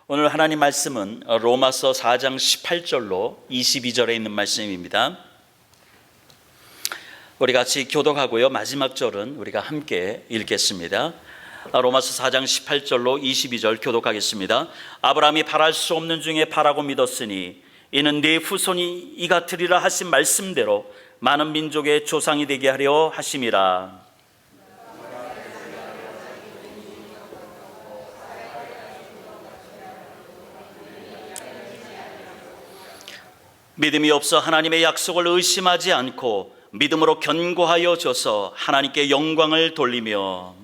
오늘 하나님 말씀은 로마서 4장 18절로 22절에 있는 말씀입니다. 우리 같이 교독하고요. 마지막 절은 우리가 함께 읽겠습니다. 로마서 4장 18절로 22절 교독하겠습니다. 아브라함이 바랄 수 없는 중에 바라고 믿었으니 이는 네 후손이 이 같으리라 하신 말씀대로 많은 민족의 조상이 되게 하려 하심이라. 믿음이 없어 하나님의 약속을 의심하지 않고 믿음으로 견고하여 져서 하나님께 영광을 돌리며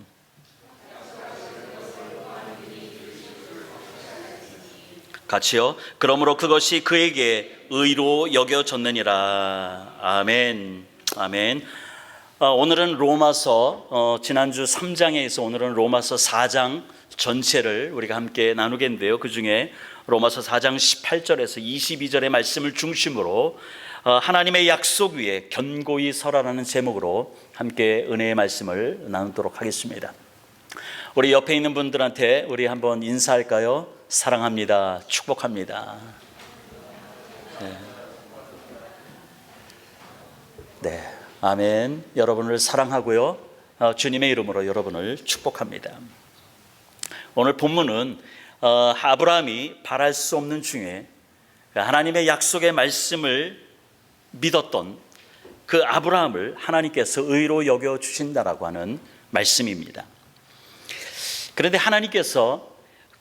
같이요. 그러므로 그것이 그에게 의로 여겨졌느니라. 아멘. 아멘. 오늘은 로마서 지난주 3장에서 오늘은 로마서 4장 전체를 우리가 함께 나누겠는데요. 그 중에 로마서 4장 18절에서 22절의 말씀을 중심으로 하나님의 약속 위에 견고히 서라라는 제목으로 함께 은혜의 말씀을 나누도록 하겠습니다. 우리 옆에 있는 분들한테 우리 한번 인사할까요? 사랑합니다. 축복합니다. 네. 아멘. 여러분을 사랑하고요. 주님의 이름으로 여러분을 축복합니다. 오늘 본문은 아브라함이 바랄 수 없는 중에 하나님의 약속의 말씀을 믿었던 그 아브라함을 하나님께서 의로 여겨주신다라고 하는 말씀입니다. 그런데 하나님께서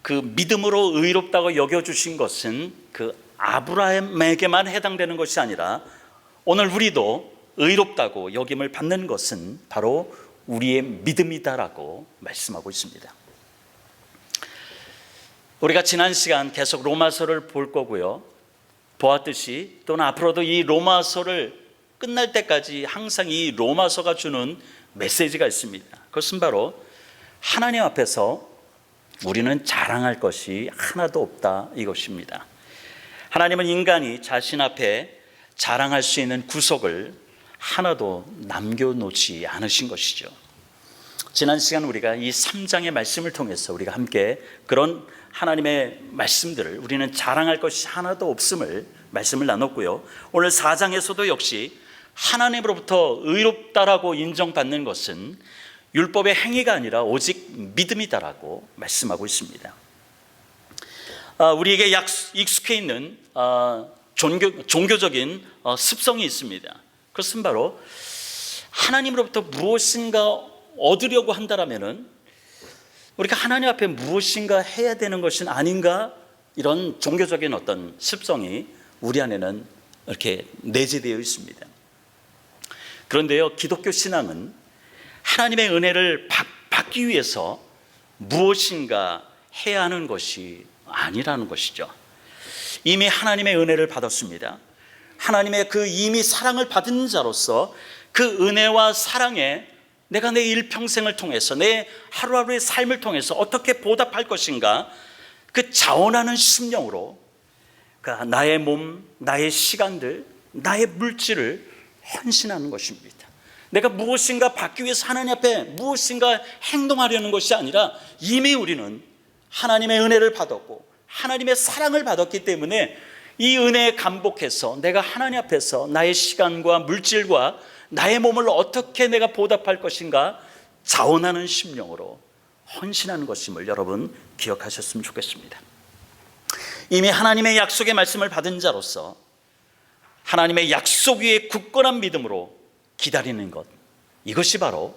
그 믿음으로 의롭다고 여겨주신 것은 그 아브라함에게만 해당되는 것이 아니라 오늘 우리도 의롭다고 여김을 받는 것은 바로 우리의 믿음이다라고 말씀하고 있습니다. 우리가 지난 시간 계속 로마서를 볼 거고요. 보았듯이 또는 앞으로도 이 로마서를 끝날 때까지 항상 이 로마서가 주는 메시지가 있습니다. 그것은 바로 하나님 앞에서 우리는 자랑할 것이 하나도 없다 이것입니다. 하나님은 인간이 자신 앞에 자랑할 수 있는 구석을 하나도 남겨놓지 않으신 것이죠. 지난 시간 우리가 이 3장의 말씀을 통해서 우리가 함께 그런 하나님의 말씀들을 우리는 자랑할 것이 하나도 없음을 말씀을 나눴고요. 오늘 4장에서도 역시 하나님으로부터 의롭다라고 인정받는 것은 율법의 행위가 아니라 오직 믿음이다라고 말씀하고 있습니다. 우리에게 익숙해 있는 종교적인 습성이 있습니다. 그것은 바로 하나님으로부터 무엇인가 얻으려고 한다라면은 우리가 하나님 앞에 무엇인가 해야 되는 것은 아닌가, 이런 종교적인 어떤 습성이 우리 안에는 이렇게 내재되어 있습니다. 그런데요, 기독교 신앙은 하나님의 은혜를 받기 위해서 무엇인가 해야 하는 것이 아니라는 것이죠. 이미 하나님의 은혜를 받았습니다. 하나님의 그 이미 사랑을 받은 자로서 그 은혜와 사랑에 내가 내 일평생을 통해서 내 하루하루의 삶을 통해서 어떻게 보답할 것인가, 그 자원하는 심령으로 나의 몸, 나의 시간들, 나의 물질을 헌신하는 것입니다. 내가 무엇인가 받기 위해서 하나님 앞에 무엇인가 행동하려는 것이 아니라 이미 우리는 하나님의 은혜를 받았고 하나님의 사랑을 받았기 때문에 이 은혜에 감복해서 내가 하나님 앞에서 나의 시간과 물질과 나의 몸을 어떻게 내가 보답할 것인가 자원하는 심령으로 헌신하는 것임을 여러분 기억하셨으면 좋겠습니다. 이미 하나님의 약속의 말씀을 받은 자로서 하나님의 약속 위에 굳건한 믿음으로 기다리는 것, 이것이 바로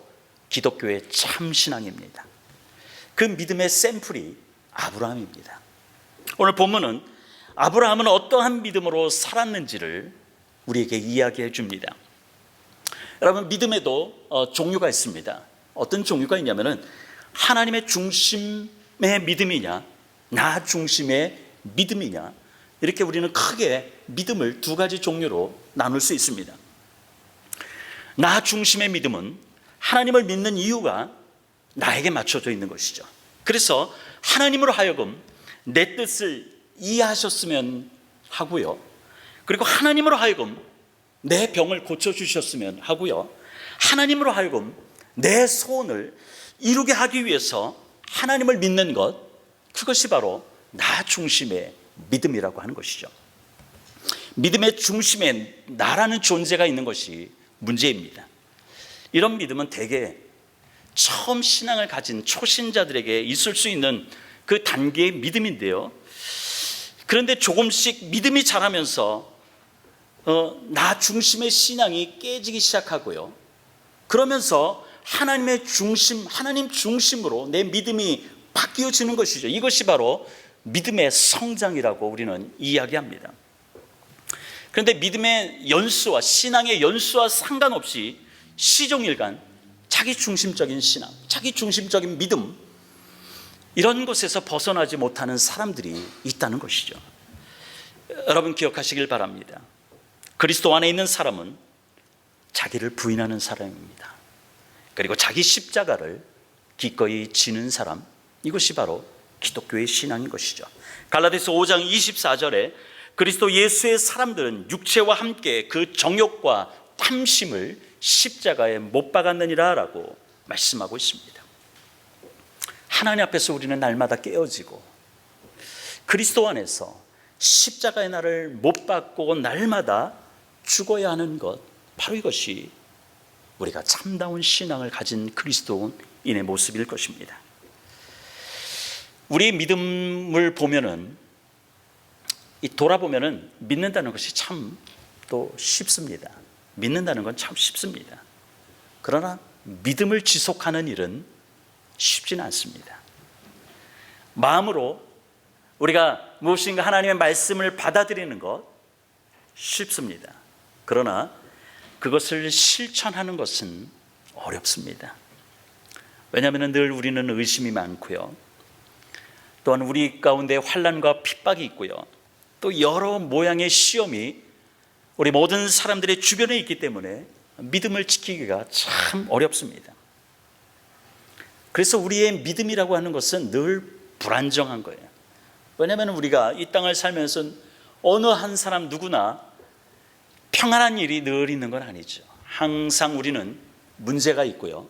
기독교의 참 신앙입니다. 그 믿음의 샘플이 아브라함입니다. 오늘 본문은 아브라함은 어떠한 믿음으로 살았는지를 우리에게 이야기해 줍니다. 여러분, 믿음에도 종류가 있습니다. 어떤 종류가 있냐면은 하나님의 중심의 믿음이냐, 나 중심의 믿음이냐, 이렇게 우리는 크게 믿음을 두 가지 종류로 나눌 수 있습니다. 나 중심의 믿음은 하나님을 믿는 이유가 나에게 맞춰져 있는 것이죠. 그래서 하나님으로 하여금 내 뜻을 이해하셨으면 하고요. 그리고 하나님으로 하여금 내 병을 고쳐주셨으면 하고요. 하나님으로 하여금 내 소원을 이루게 하기 위해서 하나님을 믿는 것, 그것이 바로 나 중심의 믿음이라고 하는 것이죠. 믿음의 중심에 나라는 존재가 있는 것이 문제입니다. 이런 믿음은 대개 처음 신앙을 가진 초신자들에게 있을 수 있는 그 단계의 믿음인데요. 그런데 조금씩 믿음이 자라면서 나 중심의 신앙이 깨지기 시작하고요. 그러면서 하나님의 중심, 하나님 중심으로 내 믿음이 바뀌어지는 것이죠. 이것이 바로 믿음의 성장이라고 우리는 이야기합니다. 그런데 믿음의 연수와 신앙의 연수와 상관없이 시종일관 자기 중심적인 신앙, 자기 중심적인 믿음, 이런 것에서 벗어나지 못하는 사람들이 있다는 것이죠. 여러분 기억하시길 바랍니다. 그리스도 안에 있는 사람은 자기를 부인하는 사람입니다. 그리고 자기 십자가를 기꺼이 지는 사람, 이것이 바로 기독교의 신앙인 것이죠. 갈라디아서 5장 24절에 그리스도 예수의 사람들은 육체와 함께 그 정욕과 탐심을 십자가에 못 박았느니라 라고 말씀하고 있습니다. 하나님 앞에서 우리는 날마다 깨어지고 그리스도 안에서 십자가의 날을 못 박고 날마다 죽어야 하는 것, 바로 이것이 우리가 참다운 신앙을 가진 그리스도인의 모습일 것입니다. 우리의 믿음을 보면은, 돌아보면은 믿는다는 것이 참 또 쉽습니다. 믿는다는 건 참 쉽습니다. 그러나 믿음을 지속하는 일은 쉽지는 않습니다. 마음으로 우리가 무엇인가 하나님의 말씀을 받아들이는 것 쉽습니다. 그러나 그것을 실천하는 것은 어렵습니다. 왜냐하면 늘 우리는 의심이 많고요. 또한 우리 가운데 환난과 핍박이 있고요. 또 여러 모양의 시험이 우리 모든 사람들의 주변에 있기 때문에 믿음을 지키기가 참 어렵습니다. 그래서 우리의 믿음이라고 하는 것은 늘 불안정한 거예요. 왜냐하면 우리가 이 땅을 살면서 어느 한 사람 누구나 평안한 일이 늘 있는 건 아니죠. 항상 우리는 문제가 있고요.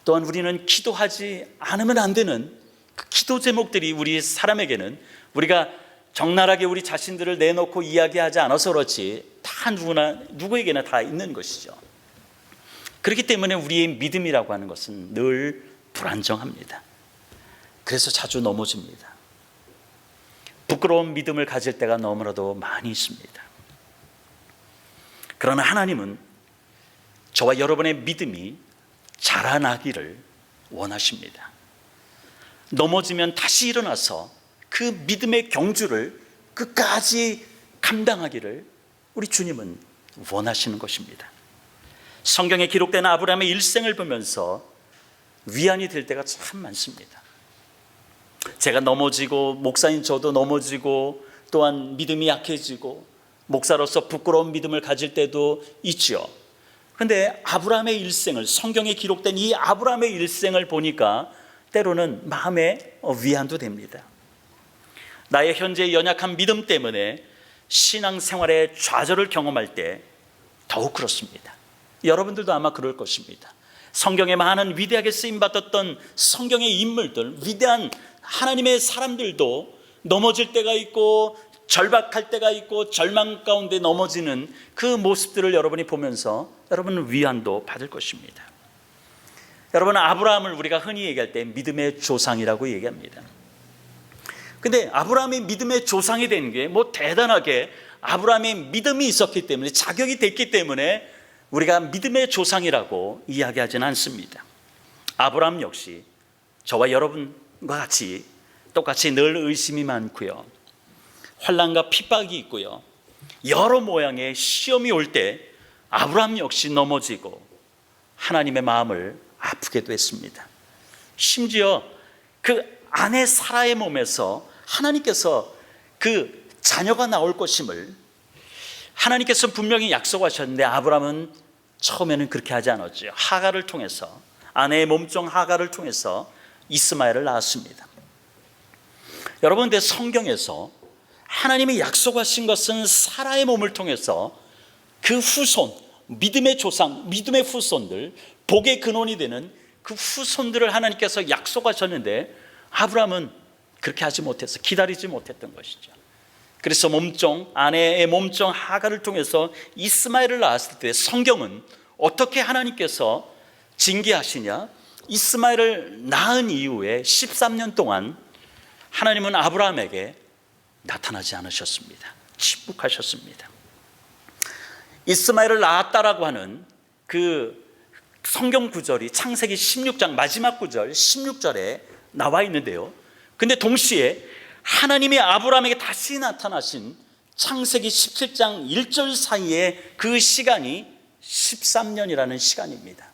또한 우리는 기도하지 않으면 안 되는 그 기도 제목들이 우리 사람에게는, 우리가 적나라하게 우리 자신들을 내놓고 이야기하지 않아서 그렇지 다 누구에게나 다 있는 것이죠. 그렇기 때문에 우리의 믿음이라고 하는 것은 늘 불안정합니다. 그래서 자주 넘어집니다. 부끄러운 믿음을 가질 때가 너무나도 많이 있습니다. 그러나 하나님은 저와 여러분의 믿음이 자라나기를 원하십니다. 넘어지면 다시 일어나서 그 믿음의 경주를 끝까지 감당하기를 우리 주님은 원하시는 것입니다. 성경에 기록된 아브라함의 일생을 보면서 위안이 될 때가 참 많습니다. 제가 넘어지고, 목사인 저도 넘어지고, 또한 믿음이 약해지고 목사로서 부끄러운 믿음을 가질 때도 있지요. 그런데 아브라함의 일생을, 성경에 기록된 이 아브라함의 일생을 보니까 때로는 마음의 위안도 됩니다. 나의 현재 연약한 믿음 때문에 신앙생활의 좌절을 경험할 때 더욱 그렇습니다. 여러분들도 아마 그럴 것입니다. 성경에 많은 위대하게 쓰임받았던 성경의 인물들, 위대한 하나님의 사람들도 넘어질 때가 있고 절박할 때가 있고 절망 가운데 넘어지는 그 모습들을 여러분이 보면서 여러분은 위안도 받을 것입니다. 여러분, 아브라함을 우리가 흔히 얘기할 때 믿음의 조상이라고 얘기합니다. 근데 아브라함이 믿음의 조상이 된 게 뭐 대단하게 아브라함의 믿음이 있었기 때문에, 자격이 됐기 때문에 우리가 믿음의 조상이라고 이야기하지는 않습니다. 아브라함 역시 저와 여러분과 같이 똑같이 늘 의심이 많고요, 환난과 핍박이 있고요, 여러 모양의 시험이 올 때 아브라함 역시 넘어지고 하나님의 마음을 아프게도 했습니다. 심지어 그 아내 사라의 몸에서 하나님께서 그 자녀가 나올 것임을 하나님께서 분명히 약속하셨는데 아브라함은 처음에는 그렇게 하지 않았죠. 하갈을 통해서, 아내의 몸종 하갈을 통해서 이스마엘을 낳았습니다. 여러분, 근데 성경에서 하나님이 약속하신 것은 사라의 몸을 통해서 그 후손, 믿음의 조상, 믿음의 후손들, 복의 근원이 되는 그 후손들을 하나님께서 약속하셨는데 아브라함은 그렇게 하지 못해서 기다리지 못했던 것이죠. 그래서 아내의 몸종 하갈을 통해서 이스마엘을 낳았을 때 성경은 어떻게 하나님께서 징계하시냐? 이스마엘을 낳은 이후에 13년 동안 하나님은 아브라함에게 나타나지 않으셨습니다. 침묵하셨습니다. 이스마엘을 낳았다라고 하는 그 성경 구절이 창세기 16장 마지막 구절 16절에 나와 있는데요. 근데 동시에 하나님이 아브라함에게 다시 나타나신 창세기 17장 1절 사이에 그 시간이 13년이라는 시간입니다.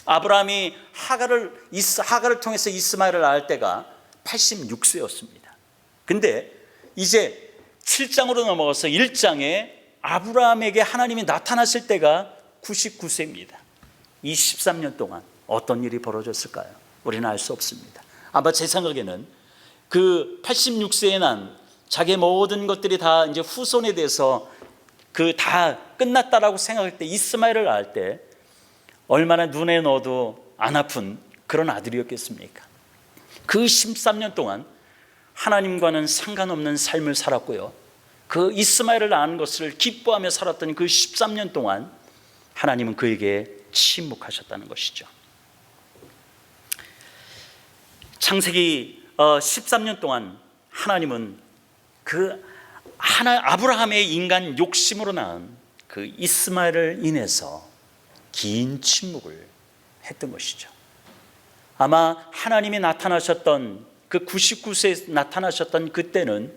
아브라함이 하갈을 통해서 이스마엘을 낳을 때가 86세였습니다. 근데 이제 7장으로 넘어가서 1장에 아브라함에게 하나님이 나타나실 때가 99세입니다. 이 13년 동안 어떤 일이 벌어졌을까요? 우리는 알 수 없습니다. 아마 제 생각에는 그 86세에 난 자기의 모든 것들이 다 이제 후손에 대해서 그 다 끝났다라고 생각할 때 이스마엘을 낳을 때 얼마나 눈에 넣어도 안 아픈 그런 아들이었겠습니까? 그 13년 동안 하나님과는 상관없는 삶을 살았고요. 그 이스마엘을 낳은 것을 기뻐하며 살았던 그 13년 동안 하나님은 그에게 침묵하셨다는 것이죠. 창세기 13년 동안 하나님은 아브라함의 인간 욕심으로 낳은 그 이스마엘을 인해서 긴 침묵을 했던 것이죠. 아마 하나님이 나타나셨던 그 99세에 나타나셨던 그때는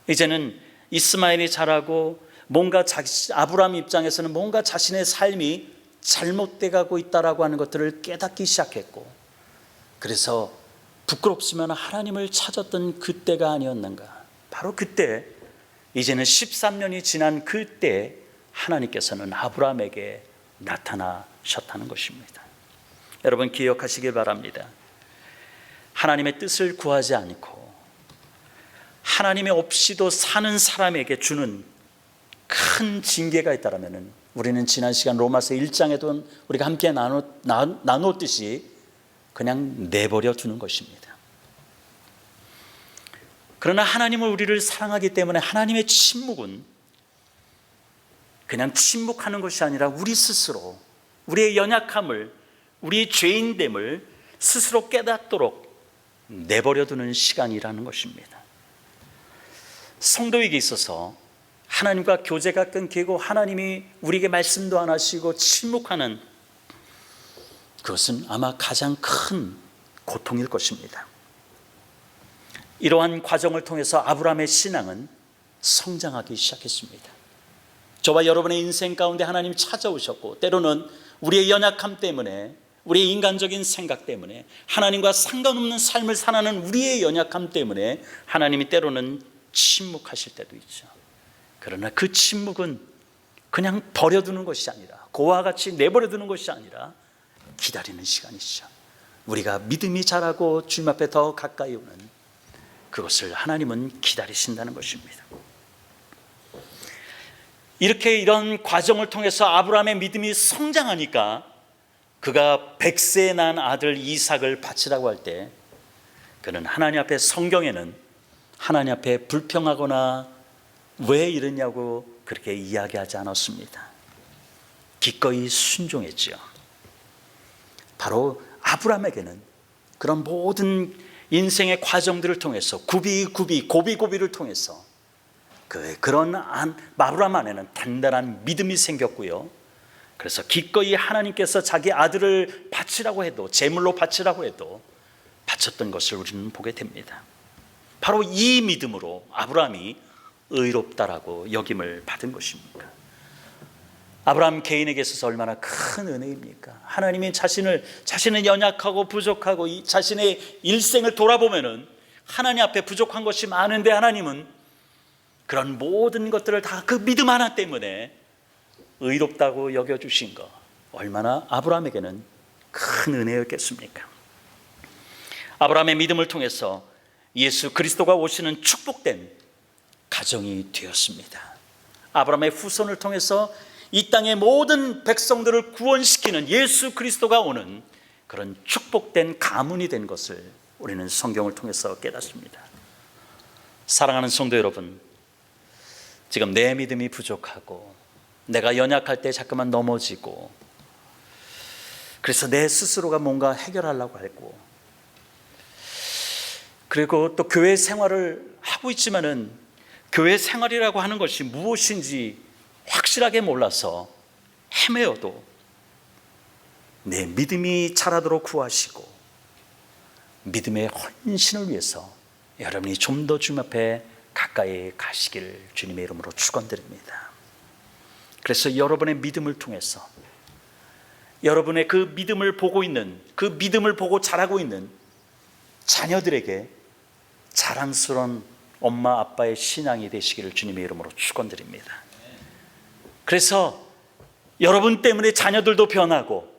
이제는 이스마엘이 자라고 뭔가 아브라함 입장에서는 뭔가 자신의 삶이 잘못돼 가고 있다라고 하는 것들을 깨닫기 시작했고, 그래서 부끄럽지만 하나님을 찾았던 그때가 아니었는가. 바로 그때, 이제는 13년이 지난 그때 하나님께서는 아브라함에게 나타나셨다는 것입니다. 여러분 기억하시길 바랍니다. 하나님의 뜻을 구하지 않고 하나님의 없이도 사는 사람에게 주는 큰 징계가 있다면 우리는 지난 시간 로마서 1장에도 우리가 함께 나눴듯이 그냥 내버려 두는 것입니다. 그러나 하나님은 우리를 사랑하기 때문에 하나님의 침묵은 그냥 침묵하는 것이 아니라 우리 스스로 우리의 연약함을, 우리의 죄인됨을 스스로 깨닫도록 내버려 두는 시간이라는 것입니다. 성도에게 있어서 하나님과 교제가 끊기고 하나님이 우리에게 말씀도 안 하시고 침묵하는 그것은 아마 가장 큰 고통일 것입니다. 이러한 과정을 통해서 아브라함의 신앙은 성장하기 시작했습니다. 저와 여러분의 인생 가운데 하나님이 찾아오셨고, 때로는 우리의 연약함 때문에, 우리의 인간적인 생각 때문에, 하나님과 상관없는 삶을 살아가는 우리의 연약함 때문에 하나님이 때로는 침묵하실 때도 있죠. 그러나 그 침묵은 그냥 버려두는 것이 아니라, 그와 같이 내버려두는 것이 아니라 기다리는 시간이죠. 우리가 믿음이 자라고 주님 앞에 더 가까이 오는 그것을 하나님은 기다리신다는 것입니다. 이런 과정을 통해서 아브라함의 믿음이 성장하니까 그가 100세에 난 아들 이삭을 바치라고 할 때 그는 하나님 앞에, 성경에는 하나님 앞에 불평하거나 왜 이러냐고 그렇게 이야기하지 않았습니다. 기꺼이 순종했지요. 바로 아브라함에게는 그런 모든 인생의 과정들을 통해서 고비고비를 통해서 그런 아브라함 안에는 단단한 믿음이 생겼고요. 그래서 기꺼이 하나님께서 자기 아들을 바치라고 해도, 제물로 바치라고 해도 바쳤던 것을 우리는 보게 됩니다. 바로 이 믿음으로 아브라함이 의롭다라고 여김을 받은 것입니까? 아브라함 개인에게 있어서 얼마나 큰 은혜입니까? 하나님이 자신은 연약하고 부족하고 자신의 일생을 돌아보면은 하나님 앞에 부족한 것이 많은데 하나님은 그런 모든 것들을 다 그 믿음 하나 때문에 의롭다고 여겨주신 것, 얼마나 아브라함에게는 큰 은혜였겠습니까? 아브라함의 믿음을 통해서 예수 그리스도가 오시는 축복된 가정이 되었습니다. 아브라함의 후손을 통해서 이 땅의 모든 백성들을 구원시키는 예수 그리스도가 오는 그런 축복된 가문이 된 것을 우리는 성경을 통해서 깨닫습니다. 사랑하는 성도 여러분, 지금 내 믿음이 부족하고 내가 연약할 때 자꾸만 넘어지고, 그래서 내 스스로가 뭔가 해결하려고 하고, 그리고 또 교회 생활을 하고 있지만은 교회 생활이라고 하는 것이 무엇인지 확실하게 몰라서 헤매어도 내 믿음이 자라도록 구하시고 믿음의 헌신을 위해서 여러분이 좀 더 주님 앞에 가까이 가시길 주님의 이름으로 축원드립니다. 그래서 여러분의 믿음을 통해서 여러분의 그 믿음을 보고 있는, 그 믿음을 보고 자라고 있는 자녀들에게 자랑스러운 엄마 아빠의 신앙이 되시기를 주님의 이름으로 축원드립니다. 그래서 여러분 때문에 자녀들도 변하고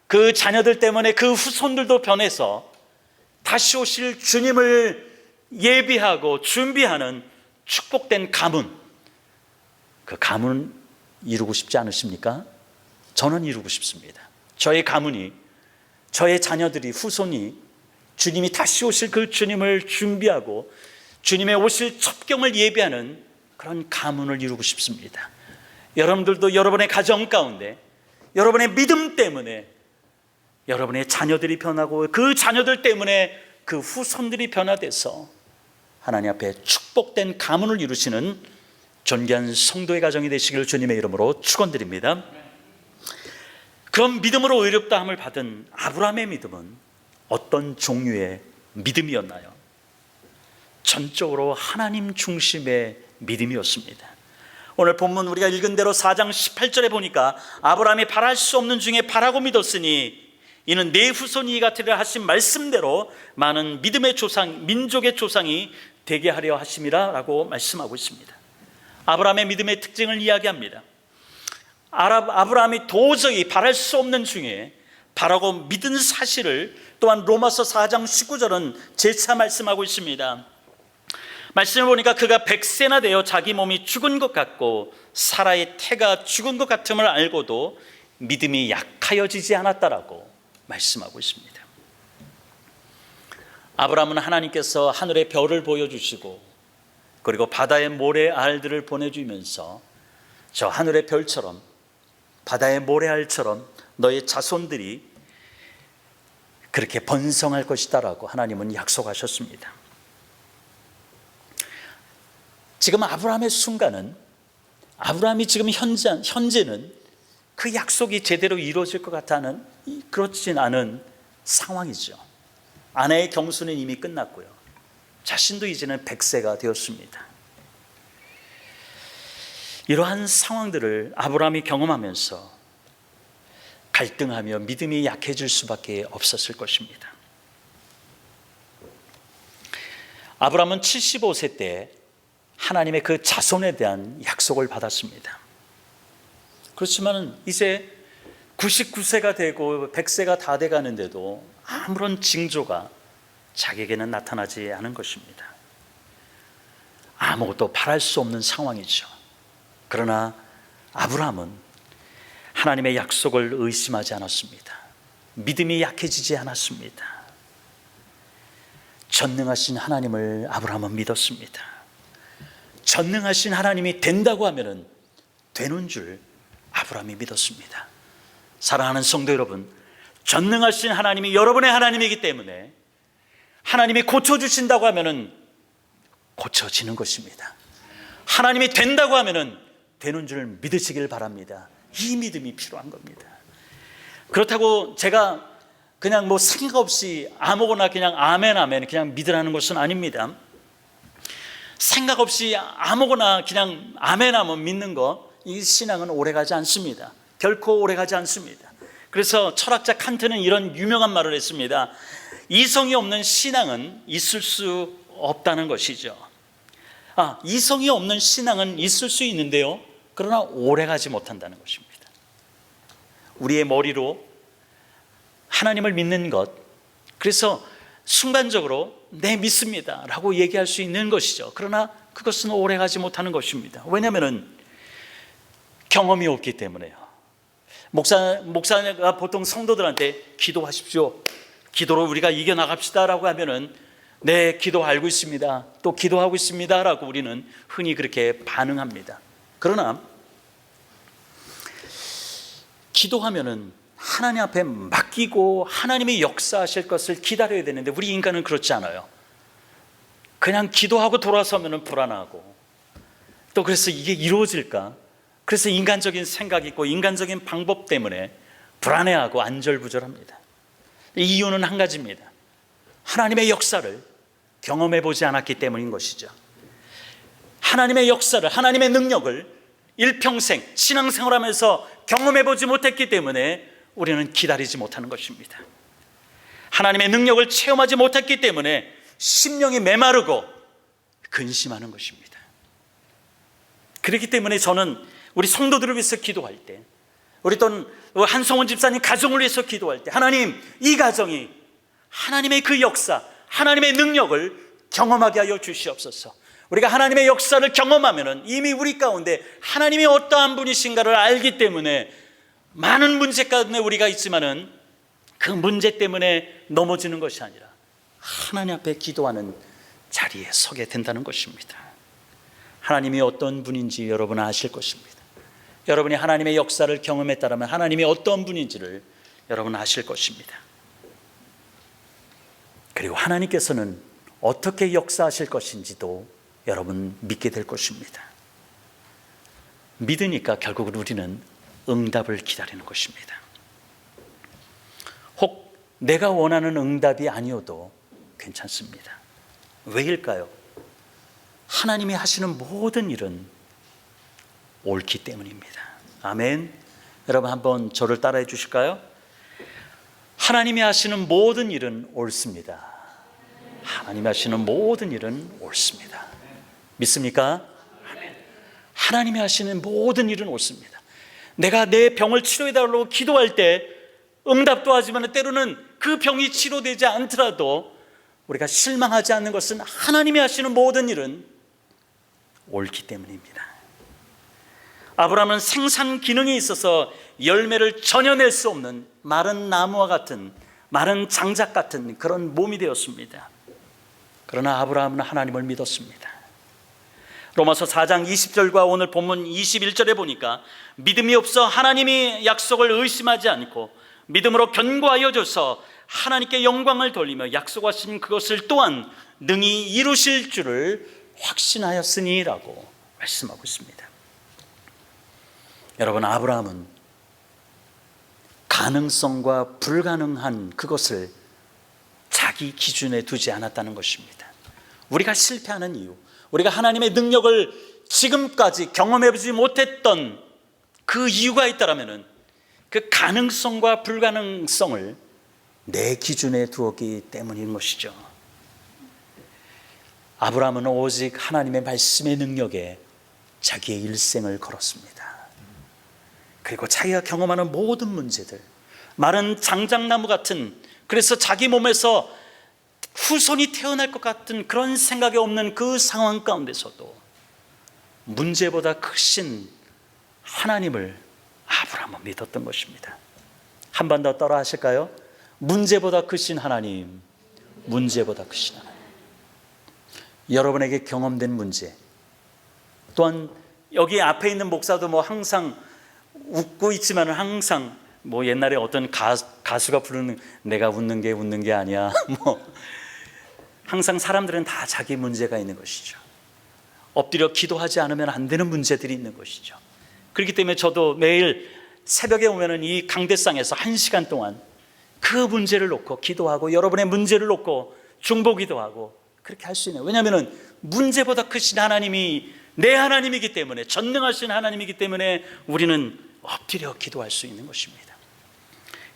그 자녀들 때문에 그 후손들도 변해서 다시 오실 주님을 예비하고 준비하는 축복된 가문, 그 가문 이루고 싶지 않으십니까? 저는 이루고 싶습니다. 저의 가문이, 저의 자녀들이, 후손이 주님이 다시 오실 그 주님을 준비하고 주님의 오실 첩경을 예비하는 그런 가문을 이루고 싶습니다. 여러분들도 여러분의 가정 가운데 여러분의 믿음 때문에 여러분의 자녀들이 변하고 그 자녀들 때문에 그 후손들이 변화돼서 하나님 앞에 축복된 가문을 이루시는 존귀한 성도의 가정이 되시기를 주님의 이름으로 축원드립니다. 그런 믿음으로 의롭다함을 받은 아브라함의 믿음은 어떤 종류의 믿음이었나요? 전적으로 하나님 중심의 믿음이었습니다. 오늘 본문 우리가 읽은 대로 4장 18절에 보니까 아브라함이 바랄 수 없는 중에 바라고 믿었으니 이는 내 후손이 이 같으리라 하신 말씀대로 많은 믿음의 조상, 민족의 조상이 되게 하려 하심이라 라고 말씀하고 있습니다. 아브라함의 믿음의 특징을 이야기합니다. 아브라함이 도저히 바랄 수 없는 중에 바라고 믿은 사실을 또한 로마서 4장 19절은 재차 말씀하고 있습니다. 말씀을 보니까 그가 100세나 되어 자기 몸이 죽은 것 같고 사라의 태가 죽은 것 같음을 알고도 믿음이 약하여지지 않았다라고 말씀하고 있습니다. 아브라함은 하나님께서 하늘의 별을 보여주시고 그리고 바다의 모래알들을 보내주면서 저 하늘의 별처럼 바다의 모래알처럼 너의 자손들이 그렇게 번성할 것이다 라고 하나님은 약속하셨습니다. 지금 아브라함의 순간은, 아브라함이 지금 현재는 그 약속이 제대로 이루어질 것 같다는, 그렇진 않은 상황이죠. 아내의 경수는 이미 끝났고요. 자신도 이제는 100세가 되었습니다. 이러한 상황들을 아브라함이 경험하면서 갈등하며 믿음이 약해질 수밖에 없었을 것입니다. 아브라함은 75세 때 하나님의 그 자손에 대한 약속을 받았습니다. 그렇지만 이제 99세가 되고 100세가 다 돼가는데도 아무런 징조가 자기에게는 나타나지 않은 것입니다. 아무것도 바랄 수 없는 상황이죠. 그러나 아브라함은 하나님의 약속을 의심하지 않았습니다. 믿음이 약해지지 않았습니다. 전능하신 하나님을 아브라함은 믿었습니다. 전능하신 하나님이 된다고 하면 되는 줄 아브라함이 믿었습니다. 사랑하는 성도 여러분, 전능하신 하나님이 여러분의 하나님이기 때문에 하나님이 고쳐주신다고 하면 고쳐지는 것입니다. 하나님이 된다고 하면 되는 줄 믿으시길 바랍니다. 이 믿음이 필요한 겁니다. 그렇다고 제가 그냥 뭐 생각 없이 아무거나 그냥 아멘 아멘 그냥 믿으라는 것은 아닙니다. 생각 없이 아무거나 그냥 아멘 하면 믿는 거, 이 신앙은 오래가지 않습니다. 결코 오래가지 않습니다. 그래서 철학자 칸트는 이런 유명한 말을 했습니다. 이성이 없는 신앙은 있을 수 없다는 것이죠. 이성이 없는 신앙은 있을 수 있는데요, 그러나 오래가지 못한다는 것입니다. 우리의 머리로 하나님을 믿는 것, 그래서 순간적으로 네 믿습니다 라고 얘기할 수 있는 것이죠. 그러나 그것은 오래가지 못하는 것입니다. 왜냐하면 경험이 없기 때문에요. 목사가 보통 성도들한테 기도하십시오, 기도로 우리가 이겨나갑시다 라고 하면은 네, 기도 알고 있습니다. 또 기도하고 있습니다. 라고 우리는 흔히 그렇게 반응합니다. 그러나 기도하면은 하나님 앞에 맡기고 하나님이 역사하실 것을 기다려야 되는데 우리 인간은 그렇지 않아요. 그냥 기도하고 돌아서면 불안하고, 또 그래서 이게 이루어질까? 그래서 인간적인 생각이 있고 인간적인 방법 때문에 불안해하고 안절부절합니다. 이유는 한 가지입니다. 하나님의 역사를 경험해 보지 않았기 때문인 것이죠. 하나님의 역사를, 하나님의 능력을 일평생 신앙생활하면서 경험해 보지 못했기 때문에 우리는 기다리지 못하는 것입니다. 하나님의 능력을 체험하지 못했기 때문에 심령이 메마르고 근심하는 것입니다. 그렇기 때문에 저는 우리 성도들을 위해서 기도할 때, 우리 또 한성원 집사님 가정을 위해서 기도할 때, 하나님, 이 가정이 하나님의 그 역사, 하나님의 능력을 경험하게 하여 주시옵소서. 우리가 하나님의 역사를 경험하면 이미 우리 가운데 하나님이 어떠한 분이신가를 알기 때문에 많은 문제 가운데 우리가 있지만은 그 문제 때문에 넘어지는 것이 아니라 하나님 앞에 기도하는 자리에 서게 된다는 것입니다. 하나님이 어떤 분인지 여러분은 아실 것입니다. 여러분이 하나님의 역사를 경험했다면 하나님이 어떤 분인지를 여러분은 아실 것입니다. 그리고 하나님께서는 어떻게 역사하실 것인지도 여러분 믿게 될 것입니다. 믿으니까 결국은 우리는 응답을 기다리는 것입니다. 혹 내가 원하는 응답이 아니어도 괜찮습니다. 왜일까요? 하나님이 하시는 모든 일은 옳기 때문입니다. 아멘. 여러분 한번 저를 따라해 주실까요? 하나님이 하시는 모든 일은 옳습니다. 하나님이 하시는 모든 일은 옳습니다. 믿습니까? 아멘. 하나님이 하시는 모든 일은 옳습니다. 내가 내 병을 치료해달라고 기도할 때 응답도 하지만 때로는 그 병이 치료되지 않더라도 우리가 실망하지 않는 것은 하나님이 하시는 모든 일은 옳기 때문입니다. 아브라함은 생산 기능이 있어서 열매를 전혀 낼 수 없는 마른 나무와 같은, 마른 장작 같은 그런 몸이 되었습니다. 그러나 아브라함은 하나님을 믿었습니다. 로마서 4장 20절과 오늘 본문 21절에 보니까 믿음이 없어 하나님이 약속을 의심하지 않고 믿음으로 견고하여 줘서 하나님께 영광을 돌리며 약속하신 그것을 또한 능히 이루실 줄을 확신하였으니 라고 말씀하고 있습니다. 여러분, 아브라함은 가능성과 불가능한 그것을 자기 기준에 두지 않았다는 것입니다. 우리가 실패하는 이유, 우리가 하나님의 능력을 지금까지 경험해보지 못했던 그 이유가 있다면 그 가능성과 불가능성을 내 기준에 두었기 때문인 것이죠. 아브라함은 오직 하나님의 말씀의 능력에 자기의 일생을 걸었습니다. 그리고 자기가 경험하는 모든 문제들, 마른 장작나무 같은, 그래서 자기 몸에서 후손이 태어날 것 같은 그런 생각이 없는 그 상황 가운데서도 문제보다 크신 하나님을 아브라함은 믿었던 것입니다. 한 번 더 따라 하실까요? 문제보다 크신 하나님, 문제보다 크신 하나님. 여러분에게 경험된 문제, 또한 여기 앞에 있는 목사도 뭐 항상 웃고 있지만 항상 뭐 옛날에 어떤 가수가 부르는 내가 웃는 게 아니야 뭐 항상 사람들은 다 자기 문제가 있는 것이죠. 엎드려 기도하지 않으면 안 되는 문제들이 있는 것이죠. 그렇기 때문에 저도 매일 새벽에 오면은 이 강대상에서 1시간 동안 그 문제를 놓고 기도하고 여러분의 문제를 놓고 중보기도 하고 그렇게 할 수 있는, 왜냐하면 문제보다 크신 하나님이 내 하나님이기 때문에, 전능하신 하나님이기 때문에 우리는 엎드려 기도할 수 있는 것입니다.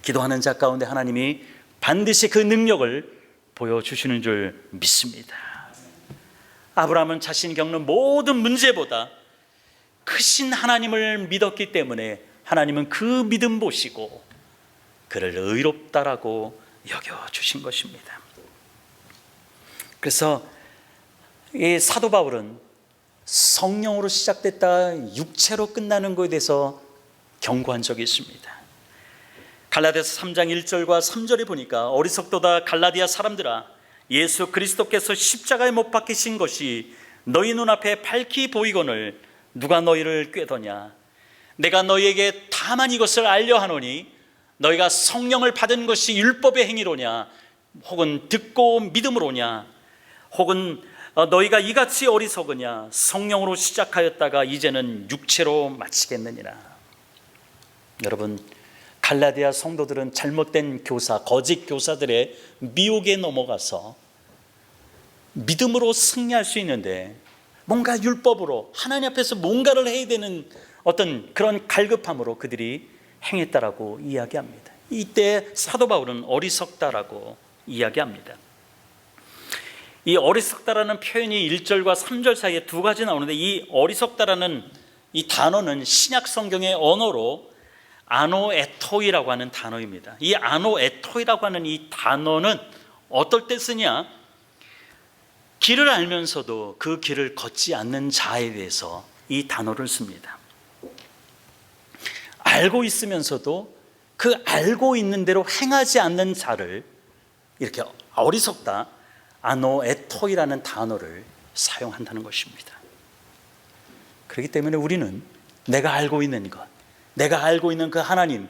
기도하는 자 가운데 하나님이 반드시 그 능력을 보여주시는 줄 믿습니다. 아브라함은 자신이 겪는 모든 문제보다 크신 하나님을 믿었기 때문에 하나님은 그 믿음 보시고 그를 의롭다라고 여겨주신 것입니다. 그래서 이 사도 바울은 성령으로 시작됐다 육체로 끝나는 것에 대해서 경고한 적이 있습니다. 갈라디아서 3장 1절과 3절에 보니까 어리석도다 갈라디아 사람들아, 예수 그리스도께서 십자가에 못 박히신 것이 너희 눈앞에 밝히 보이거늘 누가 너희를 꾀더냐. 내가 너희에게 다만 이것을 알려 하노니 너희가 성령을 받은 것이 율법의 행위로냐 혹은 듣고 믿음으로냐 혹은 너희가 이같이 어리석으냐. 성령으로 시작하였다가 이제는 육체로 마치겠느니라. 여러분, 갈라디아 성도들은 잘못된 교사, 거짓 교사들의 미혹에 넘어가서 믿음으로 승리할 수 있는데 뭔가 율법으로 하나님 앞에서 뭔가를 해야 되는 어떤 그런 갈급함으로 그들이 행했다라고 이야기합니다. 이때 사도 바울은 어리석다라고 이야기합니다. 이 어리석다라는 표현이 1절과 3절 사이에 두 가지 나오는데, 이 어리석다라는 이 단어는 신약 성경의 언어로 아노에토이라고 하는 단어입니다. 이 아노에토이라고 하는 이 단어는 어떨 때 쓰냐? 길을 알면서도 그 길을 걷지 않는 자에 대해서 이 단어를 씁니다. 알고 있으면서도 그 알고 있는 대로 행하지 않는 자를 이렇게 어리석다, 아노에토이라는 단어를 사용한다는 것입니다. 그렇기 때문에 우리는 내가 알고 있는 것, 내가 알고 있는 그 하나님,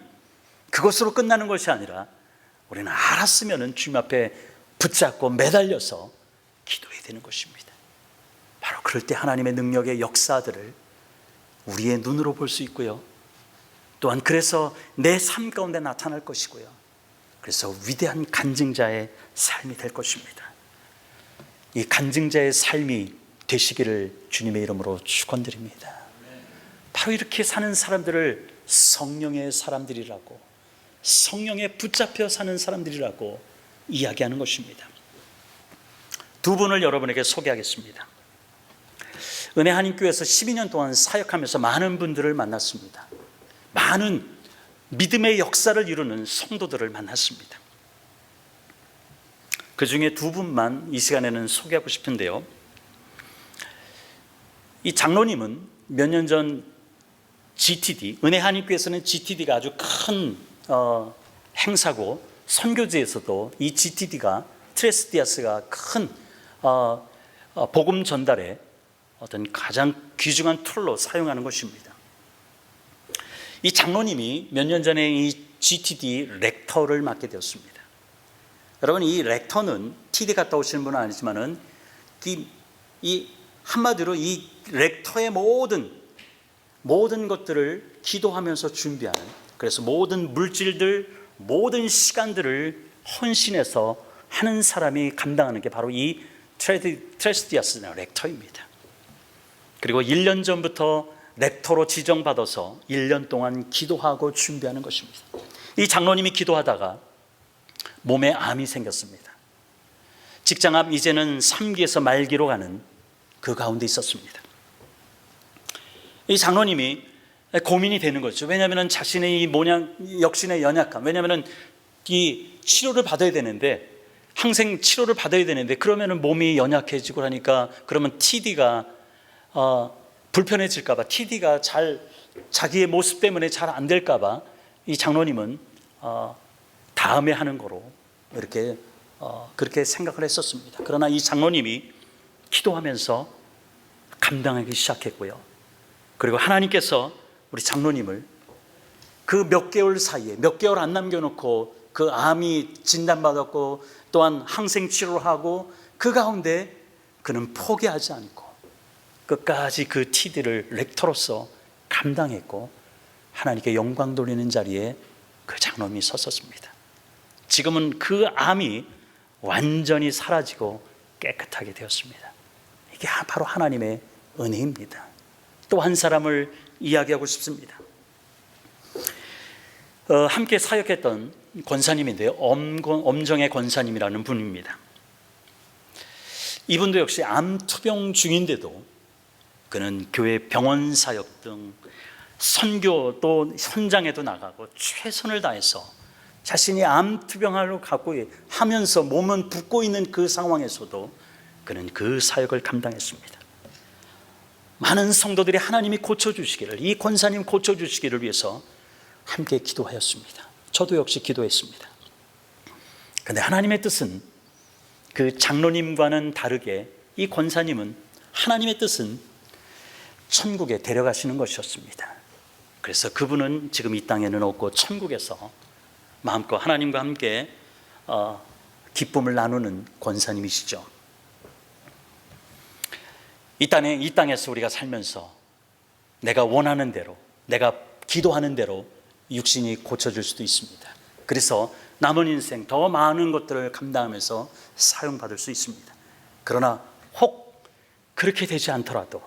그것으로 끝나는 것이 아니라 우리는 알았으면 주님 앞에 붙잡고 매달려서 기도해야 되는 것입니다. 바로 그럴 때 하나님의 능력의 역사들을 우리의 눈으로 볼 수 있고요, 또한 그래서 내 삶 가운데 나타날 것이고요, 그래서 위대한 간증자의 삶이 될 것입니다. 이 간증자의 삶이 되시기를 주님의 이름으로 축원드립니다. 바로 이렇게 사는 사람들을 성령의 사람들이라고, 성령에 붙잡혀 사는 사람들이라고 이야기하는 것입니다. 두 분을 여러분에게 소개하겠습니다. 은혜 한인교회에서 12년 동안 사역하면서 많은 분들을 만났습니다. 많은 믿음의 역사를 이루는 성도들을 만났습니다. 그 중에 두 분만 이 시간에는 소개하고 싶은데요, 이 장로님은 몇 년 전 GTD, 은혜 한인교회에서는 GTD가 아주 큰 행사고, 선교지에서도 이 GTD가, 트레스디아스가 큰 복음 전달의 어떤 가장 귀중한 툴로 사용하는 것입니다. 이 장로님이 몇 년 전에 이 GTD 렉터를 맡게 되었습니다. 여러분, 이 렉터는 TD 갔다 오시는 분은 아니지만은 이 한마디로 이 렉터의 모든 것들을 기도하면서 준비하는, 그래서 모든 물질들, 모든 시간들을 헌신해서 하는 사람이 감당하는 게 바로 이 트레스디아스 렉터입니다. 그리고 1년 전부터 렉터로 지정받아서 1년 동안 기도하고 준비하는 것입니다. 이 장로님이 기도하다가 몸에 암이 생겼습니다. 직장암, 이제는 3기에서 말기로 가는 그 가운데 있었습니다. 이 장로님이 고민이 되는 거죠. 왜냐하면 자신의 이 역신의 연약함, 왜냐하면 이 치료를 받아야 되는데, 항생 치료를 받아야 되는데, 그러면 몸이 연약해지고 하니까, 그러면 TD가 불편해질까봐, TD가 자기의 모습 때문에 잘 안 될까봐 이 장로님은 다음에 하는 거로 이렇게 그렇게 생각을 했었습니다. 그러나 이 장로님이 기도하면서 감당하기 시작했고요, 그리고 하나님께서 우리 장로님을 그 몇 개월 사이에, 몇 개월 안 남겨놓고 그 암이 진단받았고, 또한 항생 치료를 하고, 그 가운데 그는 포기하지 않고 끝까지 그 TD를 렉터로서 감당했고, 하나님께 영광 돌리는 자리에 그 장로님이 섰었습니다. 지금은 그 암이 완전히 사라지고 깨끗하게 되었습니다. 이게 바로 하나님의 은혜입니다. 또 한 사람을 이야기하고 싶습니다. 함께 사역했던 권사님인데요, 엄정의 권사님이라는 분입니다. 이분도 역시 암 투병 중인데도 그는 교회 병원 사역 등 선교, 또 현장에도 나가고 최선을 다해서 자신이 암 투병을 갖고 하면서 몸은 붓고 있는 그 상황에서도 그는 그 사역을 감당했습니다. 많은 성도들이 하나님이 고쳐주시기를, 이 권사님 고쳐주시기를 위해서 함께 기도하였습니다. 저도 역시 기도했습니다. 그런데 하나님의 뜻은 그 장로님과는 다르게 이 권사님은 하나님의 뜻은 천국에 데려가시는 것이었습니다. 그래서 그분은 지금 이 땅에는 없고 천국에서 마음껏 하나님과 함께 기쁨을 나누는 권사님이시죠. 이 땅에서 우리가 살면서 내가 원하는 대로, 내가 기도하는 대로 육신이 고쳐질 수도 있습니다. 그래서 남은 인생 더 많은 것들을 감당하면서 사용받을 수 있습니다. 그러나 혹 그렇게 되지 않더라도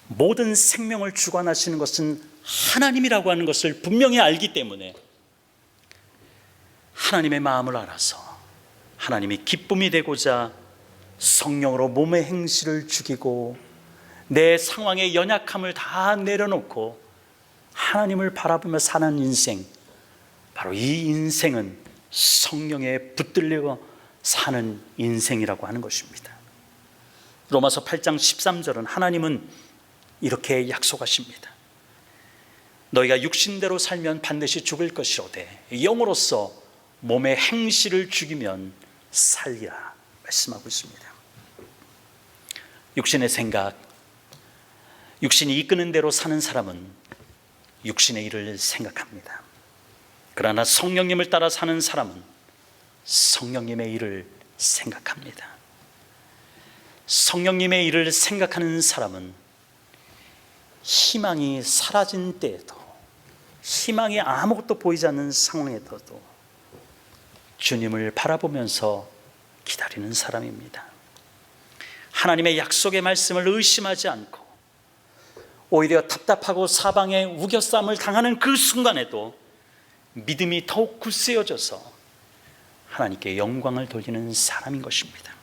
모든 생명을 주관하시는 것은 하나님이라고 하는 것을 분명히 알기 때문에 하나님의 마음을 알아서 하나님이 기쁨이 되고자 성령으로 몸의 행실을 죽이고 내 상황의 연약함을 다 내려놓고 하나님을 바라보며 사는 인생, 바로 이 인생은 성령에 붙들려 사는 인생이라고 하는 것입니다. 로마서 8장 13절은 하나님은 이렇게 약속하십니다. 너희가 육신대로 살면 반드시 죽을 것이로되 영으로서 몸의 행실을 죽이면 살리라 말씀하고 있습니다. 육신의 생각, 육신이 이끄는 대로 사는 사람은 육신의 일을 생각합니다. 그러나 성령님을 따라 사는 사람은 성령님의 일을 생각합니다. 성령님의 일을 생각하는 사람은 희망이 사라진 때에도, 희망이 아무것도 보이지 않는 상황에서도 주님을 바라보면서 기다리는 사람입니다. 하나님의 약속의 말씀을 의심하지 않고 오히려 답답하고 사방에 우겨쌈을 당하는 그 순간에도 믿음이 더욱 굳세어져서 하나님께 영광을 돌리는 사람인 것입니다.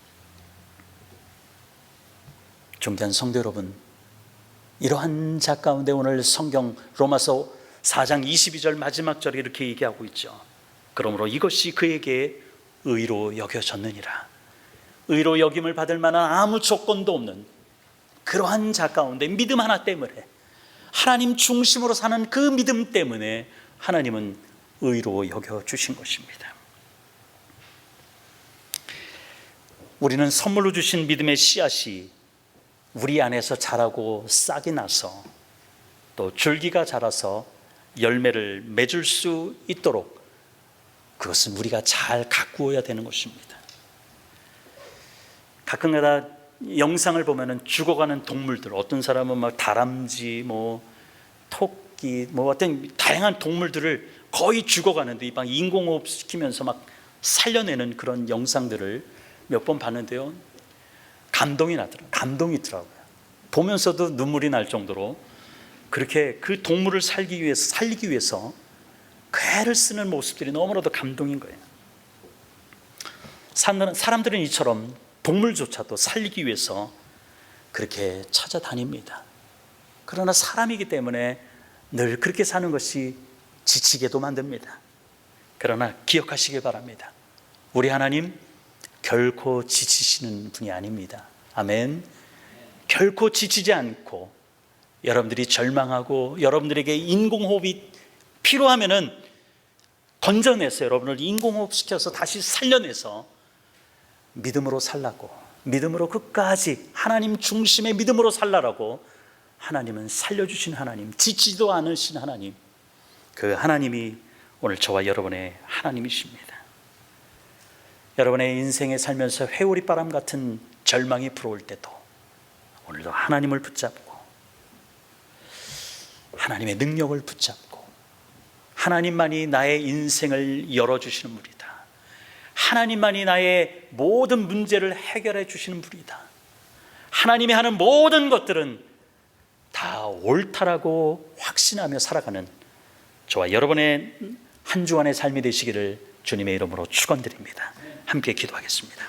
존귀한 성도 여러분, 이러한 자 가운데 오늘 성경 로마서 4장 22절 마지막 절에 이렇게 얘기하고 있죠. 그러므로 이것이 그에게 의로 여겨졌느니라. 의로 여김을 받을 만한 아무 조건도 없는 그러한 자 가운데 믿음 하나 때문에, 하나님 중심으로 사는 그 믿음 때문에 하나님은 의로 여겨주신 것입니다. 우리는 선물로 주신 믿음의 씨앗이 우리 안에서 자라고 싹이 나서 또 줄기가 자라서 열매를 맺을 수 있도록 그것은 우리가 잘 가꾸어야 되는 것입니다. 가끔가다 영상을 보면은 죽어가는 동물들, 어떤 사람은 막 다람쥐, 토끼, 어떤 다양한 동물들을 거의 죽어가는데 막 인공호흡 시키면서 막 살려내는 그런 영상들을 몇 번 봤는데요, 감동이 있더라고요. 보면서도 눈물이 날 정도로 그렇게 그 동물을 살리기 위해서 애를 쓰는 모습들이 너무나도 감동인 거예요. 사람들은 이처럼 동물조차도 살리기 위해서 그렇게 찾아다닙니다. 그러나 사람이기 때문에 늘 그렇게 사는 것이 지치게도 만듭니다. 그러나 기억하시길 바랍니다. 우리 하나님 결코 지치시는 분이 아닙니다. 아멘. 결코 지치지 않고, 여러분들이 절망하고 여러분들에게 인공호흡이 필요하면은 건져내서 여러분을 인공호흡 시켜서 다시 살려내서 믿음으로 살라고, 믿음으로 끝까지 하나님 중심의 믿음으로 살라라고 하나님은 살려주신 하나님, 지치지도 않으신 하나님, 그 하나님이 오늘 저와 여러분의 하나님이십니다. 여러분의 인생에 살면서 회오리바람 같은 절망이 불어올 때도 오늘도 하나님을 붙잡고 하나님의 능력을 붙잡고, 하나님만이 나의 인생을 열어주시는 분이다, 하나님만이 나의 모든 문제를 해결해 주시는 분이다, 하나님이 하는 모든 것들은 다 옳다라고 확신하며 살아가는 저와 여러분의 한 주간의 삶이 되시기를 주님의 이름으로 축원드립니다. 함께 기도하겠습니다.